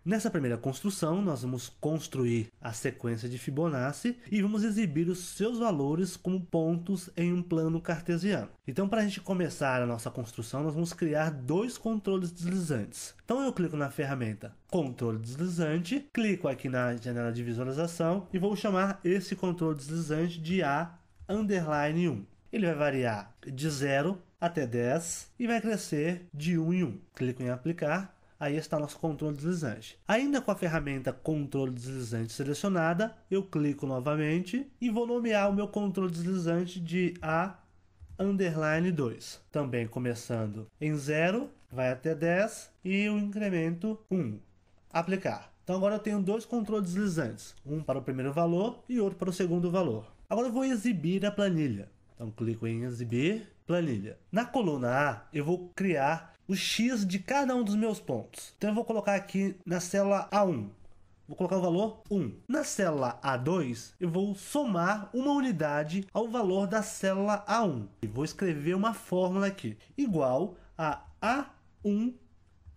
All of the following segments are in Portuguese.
Nessa primeira construção, nós vamos construir a sequência de Fibonacci e vamos exibir os seus valores como pontos em um plano cartesiano. Então, para a gente começar a nossa construção, nós vamos criar dois controles deslizantes. Então, eu clico na ferramenta Controle Deslizante, clico aqui na janela de visualização e vou chamar esse controle deslizante de A_1. Ele vai variar de 0 até 10 e vai crescer de 1 em 1. Clico em Aplicar. Aí está nosso controle deslizante. Ainda com a ferramenta controle deslizante selecionada, eu clico novamente e vou nomear o meu controle deslizante de A_2. Também começando em 0, vai até 10 e o incremento 1. Aplicar. Então agora eu tenho dois controles deslizantes, um para o primeiro valor e outro para o segundo valor. Agora eu vou exibir a planilha. Então clico em Exibir Planilha. Na coluna A, eu vou criar o X de cada um dos meus pontos. Então eu vou colocar aqui na célula A1. Vou colocar o valor 1. Na célula A2, eu vou somar uma unidade ao valor da célula A1. E vou escrever uma fórmula aqui, igual a A1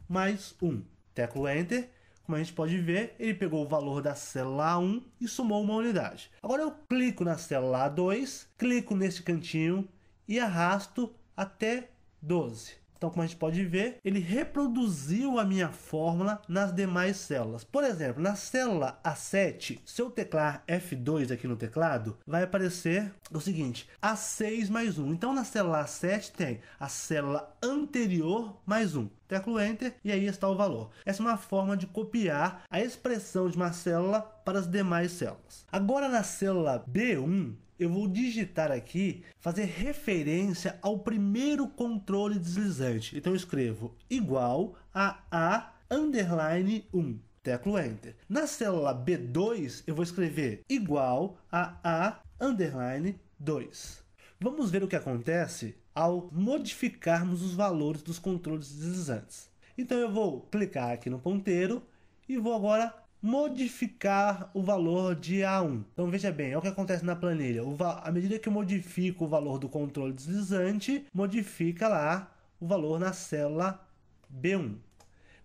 mais 1. Teclo Enter. Como a gente pode ver, ele pegou o valor da célula A1 e somou uma unidade. Agora eu clico na célula A2, clico nesse cantinho e arrasto até 12. Então, como a gente pode ver, ele reproduziu a minha fórmula nas demais células. Por exemplo, na célula A7, se eu teclar F2 aqui no teclado, vai aparecer o seguinte, A6 mais 1. Então, na célula A7 tem a célula anterior mais 1. Teclo Enter e aí está o valor. Essa é uma forma de copiar a expressão de uma célula para as demais células. Agora, na célula B1, eu vou digitar aqui, fazer referência ao primeiro controle deslizante. Então eu escrevo igual a A_1. Teclo Enter. Na célula B2, eu vou escrever igual a A_2. Vamos ver o que acontece ao modificarmos os valores dos controles deslizantes. Então eu vou clicar aqui no ponteiro e vou agora modificar o valor de A1. Então veja bem, é o que acontece na planilha. À medida que eu modifico o valor do controle deslizante, modifica lá o valor na célula B1.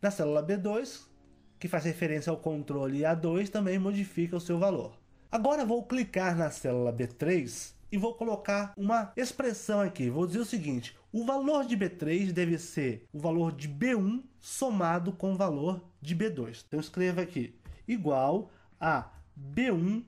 Na célula B2, que faz referência ao controle A2, também modifica o seu valor. Agora vou clicar na célula B3 e vou colocar uma expressão aqui. Vou dizer o seguinte, o valor de B3 deve ser o valor de B1 somado com o valor de B2. Então escreva aqui, igual a B1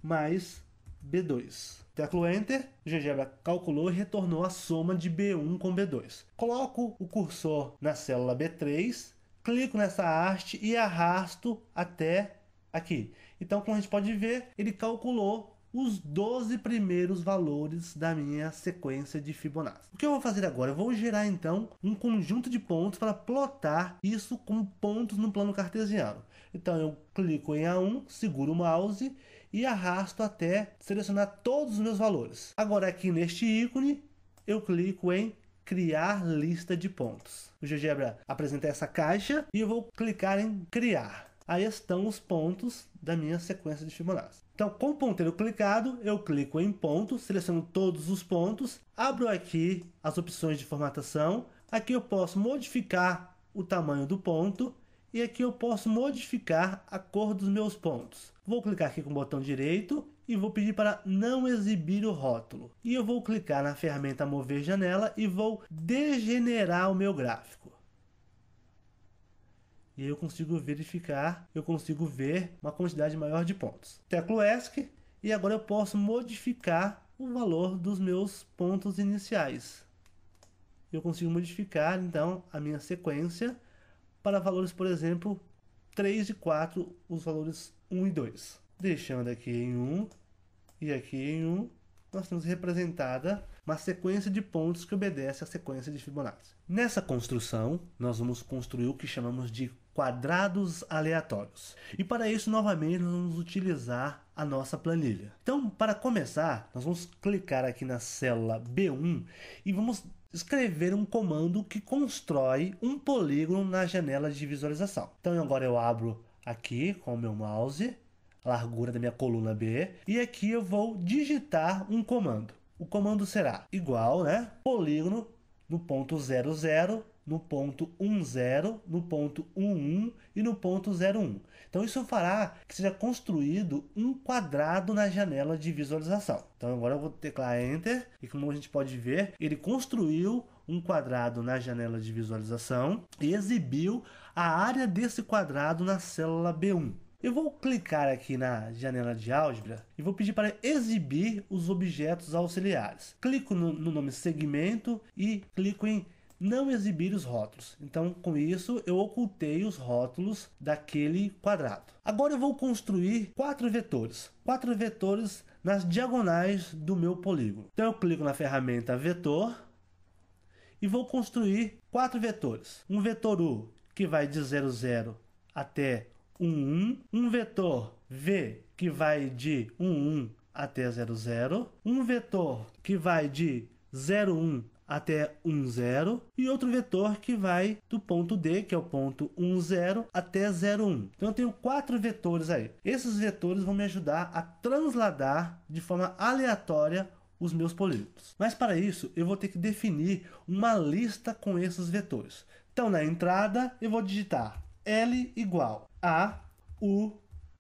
mais B2. Teclo Enter, o GeoGebra calculou e retornou a soma de B1 com B2. Coloco o cursor na célula B3, clico nessa haste e arrasto até aqui. Então, como a gente pode ver, ele calculou os 12 primeiros valores da minha sequência de Fibonacci. O que eu vou fazer agora? Eu vou gerar então um conjunto de pontos para plotar isso como pontos no plano cartesiano. Então eu clico em A1, seguro o mouse e arrasto até selecionar todos os meus valores. Agora aqui neste ícone eu clico em criar lista de pontos. O GeoGebra apresenta essa caixa e eu vou clicar em criar. Aí estão os pontos da minha sequência de Fibonacci. Então, com o ponteiro clicado, eu clico em ponto, seleciono todos os pontos, abro aqui as opções de formatação. Aqui eu posso modificar o tamanho do ponto e aqui eu posso modificar a cor dos meus pontos. Vou clicar aqui com o botão direito e vou pedir para não exibir o rótulo. E eu vou clicar na ferramenta Mover Janela e vou degenerar o meu gráfico. E eu consigo verificar, eu consigo ver uma quantidade maior de pontos. Teclo ESC e agora eu posso modificar o valor dos meus pontos iniciais. Eu consigo modificar então a minha sequência para valores, por exemplo, 3 e 4, os valores 1 e 2. Deixando aqui em 1 e aqui em 1, nós temos representada uma sequência de pontos que obedece à sequência de Fibonacci. Nessa construção, nós vamos construir o que chamamos de quadrados aleatórios. E para isso, novamente, nós vamos utilizar a nossa planilha. Então, para começar, nós vamos clicar aqui na célula B1 e vamos escrever um comando que constrói um polígono na janela de visualização. Então, agora eu abro aqui com o meu mouse a largura da minha coluna B e aqui eu vou digitar um comando. O comando será igual, polígono no ponto 00 no ponto 10, no ponto 11 e no ponto 01. Então isso fará que seja construído um quadrado na janela de visualização. Então agora eu vou teclar Enter e como a gente pode ver, ele construiu um quadrado na janela de visualização e exibiu a área desse quadrado na célula B1. Eu vou clicar aqui na janela de álgebra e vou pedir para exibir os objetos auxiliares. Clico no nome segmento e clico em não exibir os rótulos. Então, com isso, eu ocultei os rótulos daquele quadrado. Agora eu vou construir 4 vetores. 4 vetores nas diagonais do meu polígono. Então, eu clico na ferramenta Vetor e vou construir 4 vetores. Um vetor U, que vai de 00 até 11. Um vetor V, que vai de 11 até 00. Um vetor que vai de 01 até 10 e outro vetor que vai do ponto D, que é o ponto 10 até 01. Então eu tenho 4 vetores aí. Esses vetores vão me ajudar a transladar de forma aleatória os meus polígonos. Mas para isso eu vou ter que definir uma lista com esses vetores. Então na entrada eu vou digitar L igual a U,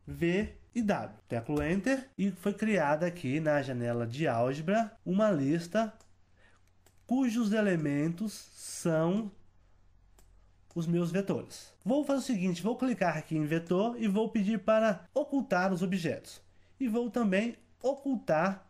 V e W. Teclo Enter e foi criada aqui na janela de álgebra uma lista cujos elementos são os meus vetores. Vou fazer o seguinte, vou clicar aqui em vetor e vou pedir para ocultar os objetos. E vou também ocultar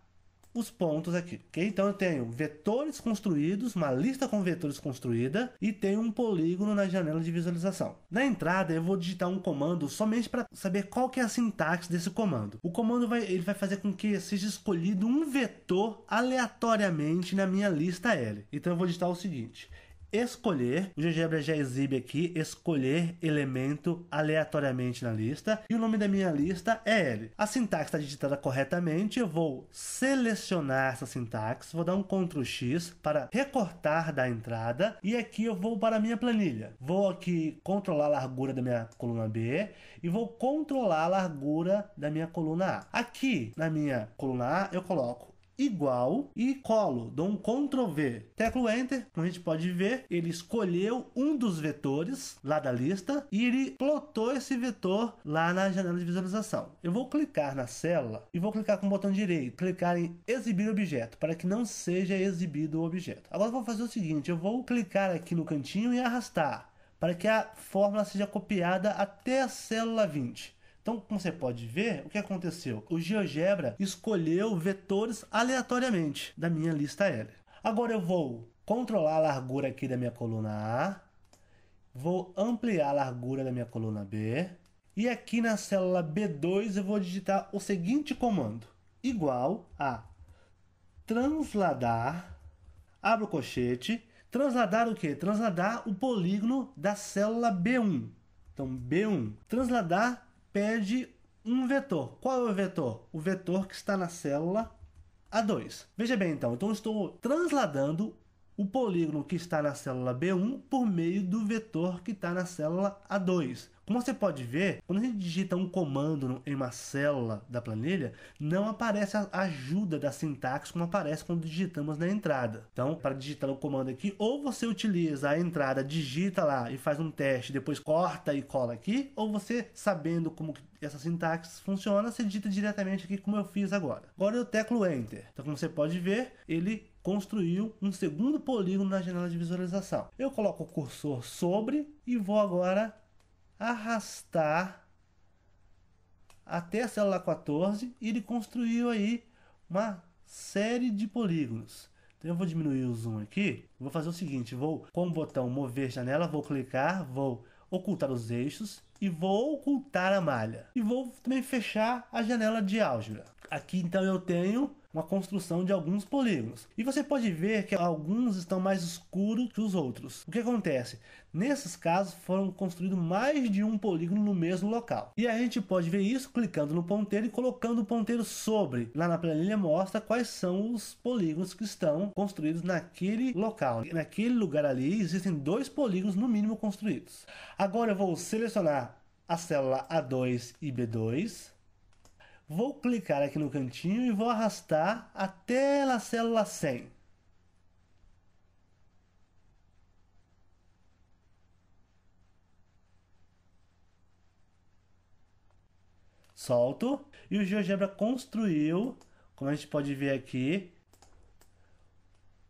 os pontos aqui, ok? Então eu tenho vetores construídos, uma lista com vetores construída e tenho um polígono na janela de visualização. Na entrada eu vou digitar um comando somente para saber qual que é a sintaxe desse comando. O comando ele vai fazer com que seja escolhido um vetor aleatoriamente na minha lista L. Então eu vou digitar o seguinte: escolher, o GeoGebra já exibe aqui, escolher elemento aleatoriamente na lista, e o nome da minha lista é L. A sintaxe está digitada corretamente, eu vou selecionar essa sintaxe, vou dar um Ctrl X para recortar da entrada, e aqui eu vou para a minha planilha. Vou aqui controlar a largura da minha coluna B, e vou controlar a largura da minha coluna A. Aqui na minha coluna A eu coloco igual e colo, dou um Ctrl V, teclo Enter. Como a gente pode ver, ele escolheu um dos vetores lá da lista e ele plotou esse vetor lá na janela de visualização. Eu vou clicar na célula e vou clicar com o botão direito, clicar em exibir objeto, para que não seja exibido o objeto. Agora eu vou fazer o seguinte, eu vou clicar aqui no cantinho e arrastar, para que a fórmula seja copiada até a célula 20. Então, como você pode ver, o que aconteceu? O GeoGebra escolheu vetores aleatoriamente da minha lista L. Agora eu vou controlar a largura aqui da minha coluna A, vou ampliar a largura da minha coluna B, e aqui na célula B2 eu vou digitar o seguinte comando: igual a transladar, abre o colchete, transladar o quê? Transladar o polígono da célula B1. Então, B1, transladar pede um vetor. Qual é o vetor? O vetor que está na célula A2. Veja bem então, eu estou transladando o polígono que está na célula B1 por meio do vetor que está na célula A2. Como você pode ver, quando a gente digita um comando em uma célula da planilha, não aparece a ajuda da sintaxe como aparece quando digitamos na entrada. Então, para digitar o comando aqui, ou você utiliza a entrada, digita lá e faz um teste, depois corta e cola aqui, ou você, sabendo como essa sintaxe funciona, você digita diretamente aqui como eu fiz agora. Agora eu teclo Enter. Então, como você pode ver, ele construiu um segundo polígono na janela de visualização. Eu coloco o cursor sobre e vou agora arrastar até a célula 14 e ele construiu aí uma série de polígonos. Então eu vou diminuir o zoom aqui, vou fazer o seguinte, vou com o botão mover janela, vou clicar, vou ocultar os eixos e vou ocultar a malha. E vou também fechar a janela de álgebra. Aqui então eu tenho uma construção de alguns polígonos. E você pode ver que alguns estão mais escuros que os outros. O que acontece? Nesses casos foram construídos mais de um polígono no mesmo local. E a gente pode ver isso clicando no ponteiro e colocando o ponteiro sobre. Lá na planilha mostra quais são os polígonos que estão construídos naquele local. Naquele lugar ali existem 2 polígonos no mínimo construídos. Agora eu vou selecionar a célula A2 e B2. Vou clicar aqui no cantinho e vou arrastar até a célula 100. solto. E o GeoGebra construiu, como a gente pode ver aqui,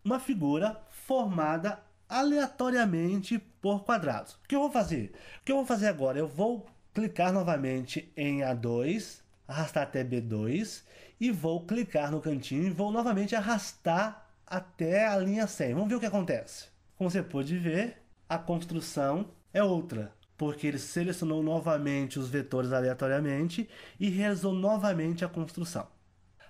uma figura formada aleatoriamente por quadrados. O que eu vou fazer? O que eu vou fazer agora? Eu vou clicar novamente em A2, arrastar até B2 e vou clicar no cantinho e vou novamente arrastar até a linha 100. Vamos ver o que acontece. Como você pode ver, a construção é outra, porque ele selecionou novamente os vetores aleatoriamente e realizou novamente a construção.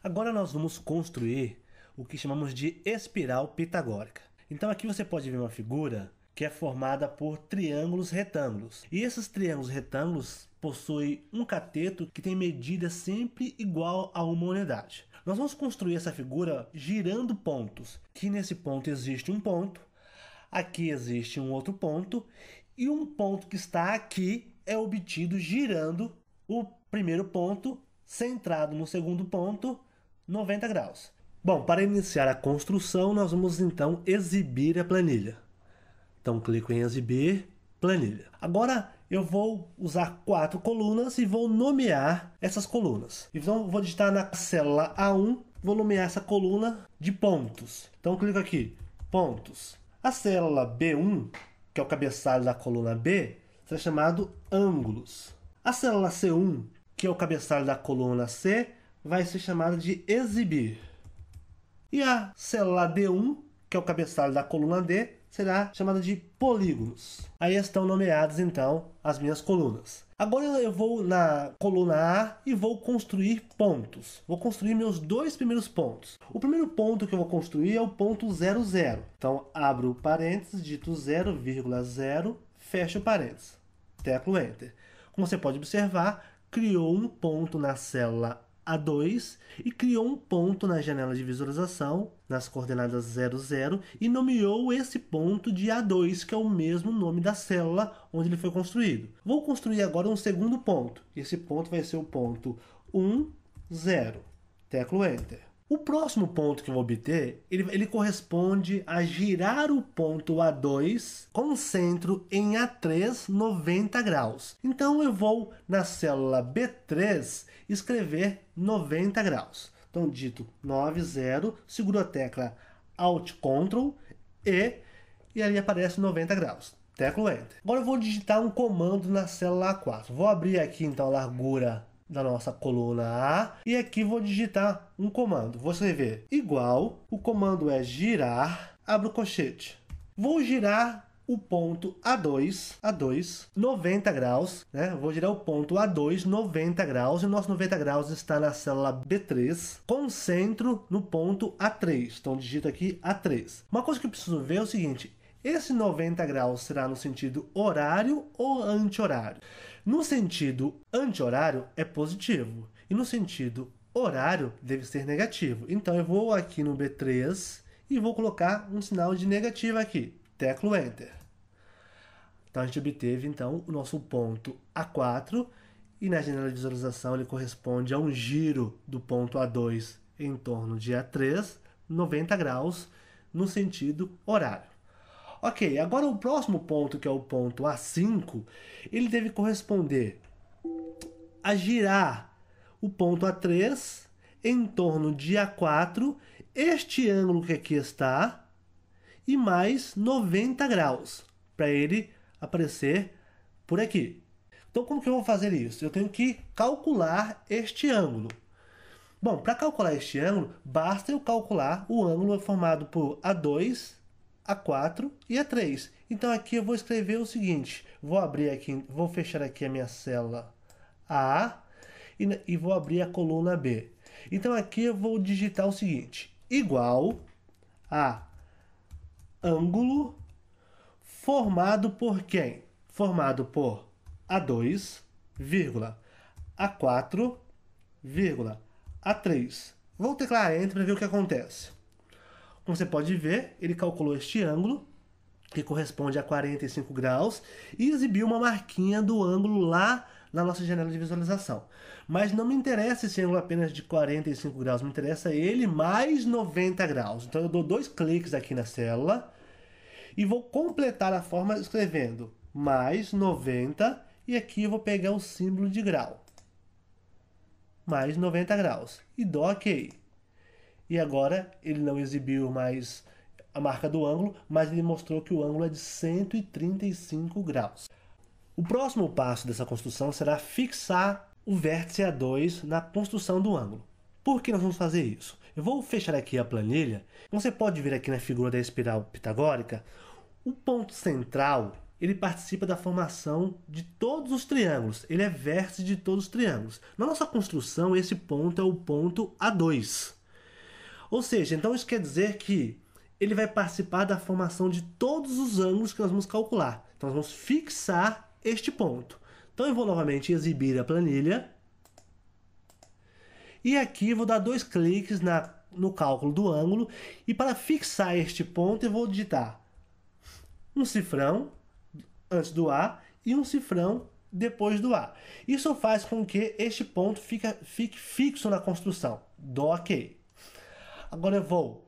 Agora nós vamos construir o que chamamos de espiral pitagórica. Então aqui você pode ver uma figura que é formada por triângulos retângulos. E esses triângulos retângulos possuem um cateto que tem medida sempre igual a uma unidade. Nós vamos construir essa figura girando pontos. Que nesse ponto existe um ponto, aqui existe um outro ponto, e um ponto que está aqui é obtido girando o primeiro ponto, centrado no segundo ponto, 90 graus. Bom, para iniciar a construção, nós vamos então exibir a planilha. Então, clico em exibir planilha. Agora, eu vou usar 4 colunas e vou nomear essas colunas. Então, vou digitar na célula A1, vou nomear essa coluna de pontos. Então, clico aqui, pontos. A célula B1, que é o cabeçalho da coluna B, será chamado ângulos. A célula C1, que é o cabeçalho da coluna C, vai ser chamada de exibir. E a célula D1, que é o cabeçalho da coluna D, será chamada de polígonos. Aí estão nomeadas, então, as minhas colunas. Agora eu vou na coluna A e vou construir pontos. Vou construir meus 2 primeiros pontos. O primeiro ponto que eu vou construir é o ponto 0, 0. Então, abro parênteses, digito 0,0, fecho parênteses. Teclo Enter. Como você pode observar, criou um ponto na célula A2 e criou um ponto na janela de visualização, nas coordenadas 0, 0, e nomeou esse ponto de A2, que é o mesmo nome da célula onde ele foi construído. Vou construir agora um segundo ponto. Esse ponto vai ser o ponto 1, 0. Teclo Enter. O próximo ponto que eu vou obter, ele corresponde a girar o ponto A2 com centro em A3, 90 graus. Então, eu vou na célula B3 escrever 90 graus. Então, digito 90, seguro a tecla Alt Ctrl e ali aparece 90 graus. Teclo Enter. Agora eu vou digitar um comando na célula A4. Vou abrir aqui, então, a largura da nossa coluna A, e aqui vou digitar um comando. Vou escrever igual, o comando é girar, abro colchete. Vou girar o ponto A2, 90 graus, né? Vou girar o ponto A2, 90 graus, e o nosso 90 graus está na célula B3, com centro no ponto A3. Então, digito aqui A3. Uma coisa que eu preciso ver é o seguinte: esse 90 graus será no sentido horário ou anti-horário? No sentido anti-horário é positivo, e no sentido horário deve ser negativo. Então eu vou aqui no B3 e vou colocar um sinal de negativo aqui. Teclo Enter. Então a gente obteve então o nosso ponto A4, e na janela de visualização ele corresponde a um giro do ponto A2 em torno de A3, 90 graus, no sentido horário. Ok, agora o próximo ponto, que é o ponto A5, ele deve corresponder a girar o ponto A3 em torno de A4, este ângulo que aqui está, e mais 90 graus, para ele aparecer por aqui. Então, como que eu vou fazer isso? Eu tenho que calcular este ângulo. Bom, para calcular este ângulo, basta eu calcular o ângulo formado por A2, A4 e A3. Então aqui eu vou escrever o seguinte: vou abrir aqui, vou fechar aqui a minha célula A e vou abrir a coluna B. Então aqui eu vou digitar o seguinte: igual a ângulo formado por quem? Formado por A2, A4, A3. Vou teclar Enter para ver o que acontece. Como você pode ver, ele calculou este ângulo, que corresponde a 45 graus, e exibiu uma marquinha do ângulo lá na nossa janela de visualização. Mas não me interessa esse ângulo apenas de 45 graus, me interessa ele mais 90 graus. Então eu dou 2 cliques aqui na célula e vou completar a forma escrevendo mais 90, e aqui eu vou pegar o símbolo de grau. mais 90 graus. E dou OK. E agora ele não exibiu mais a marca do ângulo, mas ele mostrou que o ângulo é de 135 graus. O próximo passo dessa construção será fixar o vértice A2 na construção do ângulo. Por que nós vamos fazer isso? Eu vou fechar aqui a planilha. Você pode ver aqui na figura da espiral pitagórica, o ponto central, ele participa da formação de todos os triângulos. Ele é vértice de todos os triângulos. Na nossa construção, esse ponto é o ponto A2. Ou seja, então isso quer dizer que ele vai participar da formação de todos os ângulos que nós vamos calcular. Então, nós vamos fixar este ponto. Então, eu vou novamente exibir a planilha. E aqui vou dar 2 cliques no cálculo do ângulo. E para fixar este ponto, eu vou digitar um cifrão antes do A e um cifrão depois do A. Isso faz com que este ponto fique fixo na construção. Dou OK. Agora eu vou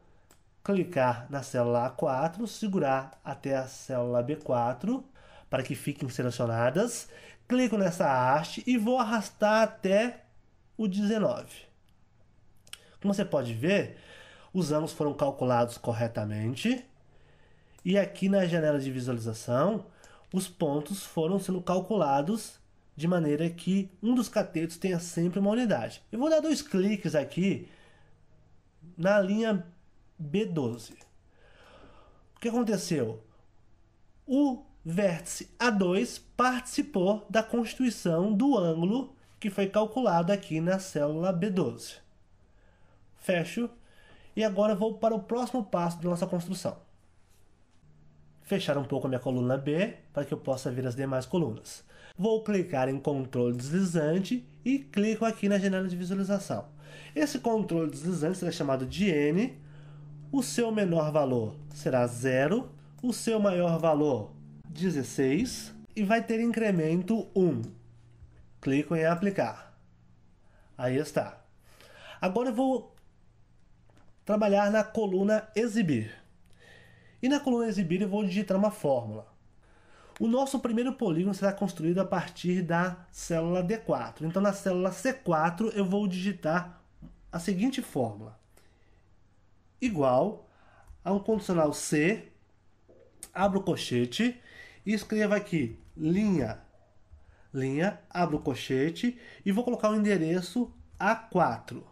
clicar na célula A4, segurar até a célula B4 para que fiquem selecionadas. Clico nessa haste e vou arrastar até o 19. Como você pode ver, os ângulos foram calculados corretamente. E aqui na janela de visualização, os pontos foram sendo calculados de maneira que um dos catetos tenha sempre uma unidade. Eu vou dar 2 cliques aqui na linha B12. O que aconteceu? O vértice A2 participou da constituição do ângulo que foi calculado aqui na célula B12. Fecho. E agora vou para o próximo passo da nossa construção. Fechar um pouco a minha coluna B para que eu possa ver as demais colunas. Vou clicar em controle deslizante e clico aqui na janela de visualização. Esse controle deslizante será chamado de N. O seu menor valor será 0. O seu maior valor, 16. E vai ter incremento 1. Clico em aplicar. Aí está. Agora eu vou trabalhar na coluna exibir. E na coluna exibir eu vou digitar uma fórmula. O nosso primeiro polígono será construído a partir da célula D4. Então, na célula C4, eu vou digitar a seguinte fórmula. Igual a um condicional C, abro o colchete e escrevo aqui linha, abro o colchete e vou colocar o endereço A4.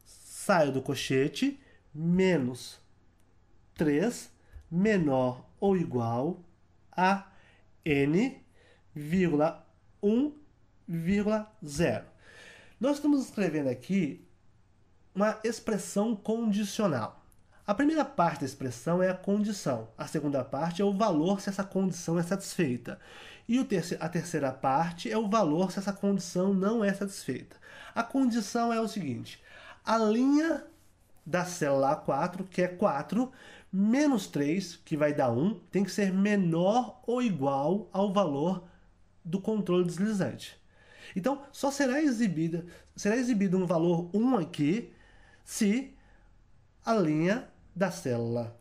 Saio do colchete, menos 3, menor ou igual a n, 1,0. Nós estamos escrevendo aqui uma expressão condicional. A primeira parte da expressão é a condição. A segunda parte é o valor se essa condição é satisfeita. E a terceira parte é o valor se essa condição não é satisfeita. A condição é o seguinte. A linha da célula A4, que é 4, menos 3, que vai dar 1, tem que ser menor ou igual ao valor do controle deslizante. Então, só será exibido um valor 1 aqui se a linha da célula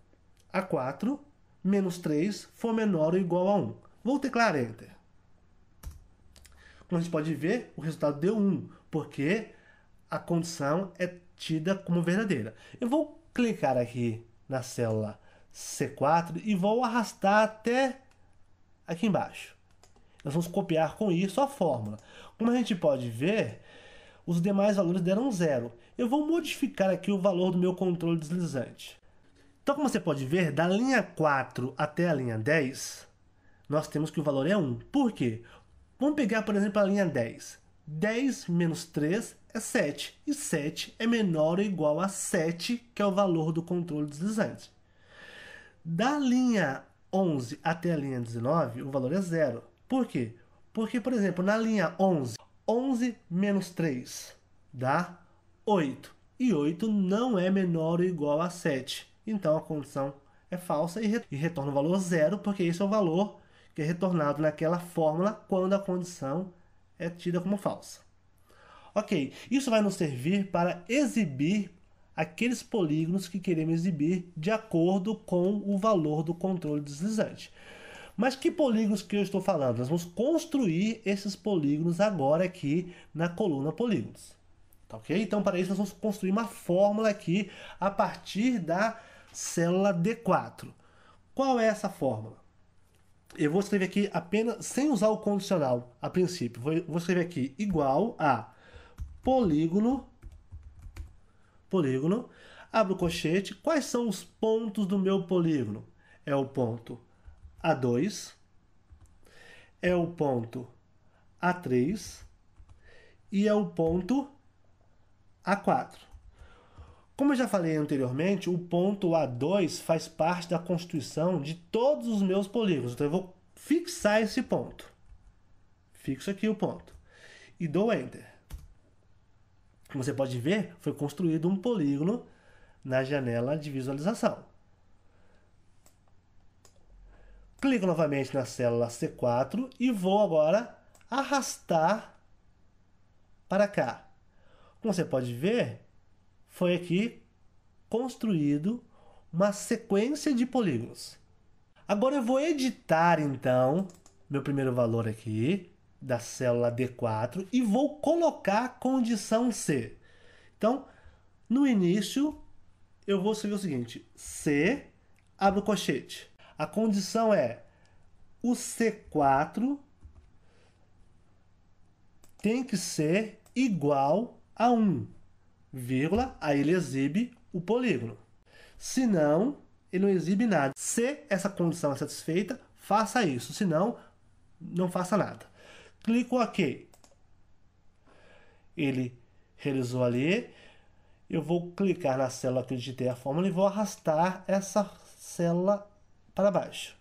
A4 menos 3 for menor ou igual a 1. Vou teclar Enter. Como a gente pode ver, o resultado deu 1, porque a condição é tida como verdadeira. Eu vou clicar aqui na célula C4 e vou arrastar até aqui embaixo. Nós vamos copiar com isso a fórmula. Como a gente pode ver, os demais valores deram 0. Eu vou modificar aqui o valor do meu controle deslizante. Então, como você pode ver, da linha 4 até a linha 10, nós temos que o valor é 1. Por quê? Vamos pegar, por exemplo, a linha 10. 10 menos 3 é 7. E 7 é menor ou igual a 7, que é o valor do controle deslizante. Da linha 11 até a linha 19, o valor é 0. Por quê? Porque, por exemplo, na linha 11, 11 menos 3 dá 8. E 8 não é menor ou igual a 7. Então, a condição é falsa e retorna o valor 0, porque esse é o valor que é retornado naquela fórmula quando a condição é tida como falsa. Ok, isso vai nos servir para exibir aqueles polígonos que queremos exibir de acordo com o valor do controle deslizante. Mas que polígonos que eu estou falando? Nós vamos construir esses polígonos agora aqui na coluna polígonos. Tá ok? Então, para isso, nós vamos construir uma fórmula aqui a partir da célula D4. Qual é essa fórmula? Eu vou escrever aqui apenas, sem usar o condicional a princípio. Vou escrever aqui igual a polígono, abro o colchete. Quais são os pontos do meu polígono? É o ponto A2, é o ponto A3 e é o ponto A4. Como eu já falei anteriormente, o ponto A2 faz parte da constituição de todos os meus polígonos. Então eu vou fixar esse ponto. Fixo aqui o ponto. E dou Enter. Como você pode ver, foi construído um polígono na janela de visualização. Clico novamente na célula C4 e vou agora arrastar para cá. Como você pode ver, foi aqui construído uma sequência de polígonos. Agora eu vou editar, então, meu primeiro valor aqui, da célula D4, e vou colocar a condição C. Então, no início, eu vou escrever o seguinte: C, abro o colchete. A condição é o C4 tem que ser igual a 1, vírgula, aí ele exibe o polígono. Se não, ele não exibe nada. Se essa condição é satisfeita, faça isso. Se não, não faça nada. Clico OK. Ele realizou ali. Eu vou clicar na célula que eu digitei a fórmula e vou arrastar essa célula para baixo.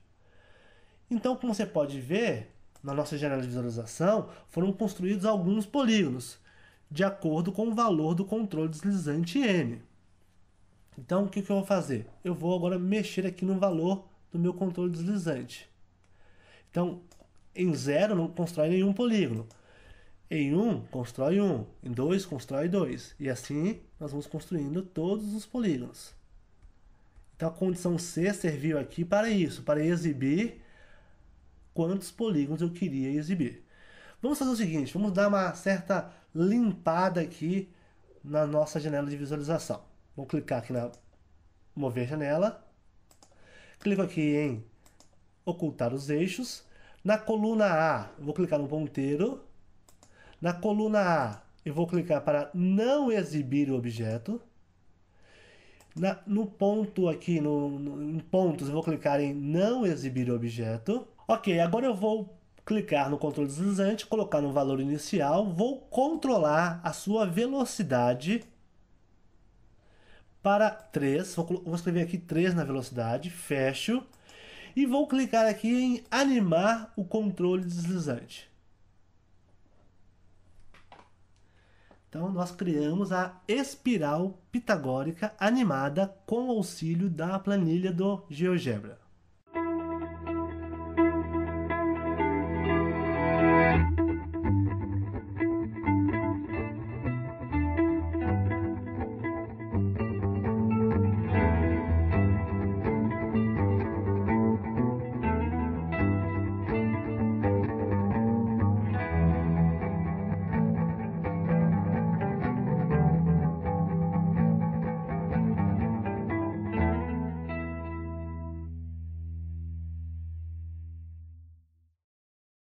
Então, como você pode ver, na nossa janela de visualização, foram construídos alguns polígonos, de acordo com o valor do controle deslizante N. Então, o que eu vou fazer? Eu vou agora mexer aqui no valor do meu controle deslizante. Então, em 0 não constrói nenhum polígono. Em 1, constrói 1. Em 2, constrói 2. E assim, nós vamos construindo todos os polígonos. Então, a condição C serviu aqui para isso, para exibir quantos polígonos eu queria exibir. Vamos fazer o seguinte, vamos dar uma certa limpada aqui na nossa janela de visualização. Vou clicar aqui na mover janela. Clico aqui em ocultar os eixos. Na coluna A, vou clicar no ponteiro. Na coluna A, eu vou clicar para não exibir o objeto. No ponto aqui, em pontos, eu vou clicar em não exibir o objeto. Ok, agora eu vou clicar no controle deslizante, colocar no valor inicial, vou controlar a sua velocidade para 3, vou escrever aqui 3 na velocidade, fecho, e vou clicar aqui em animar o controle deslizante. Então, nós criamos a espiral pitagórica animada com o auxílio da planilha do GeoGebra.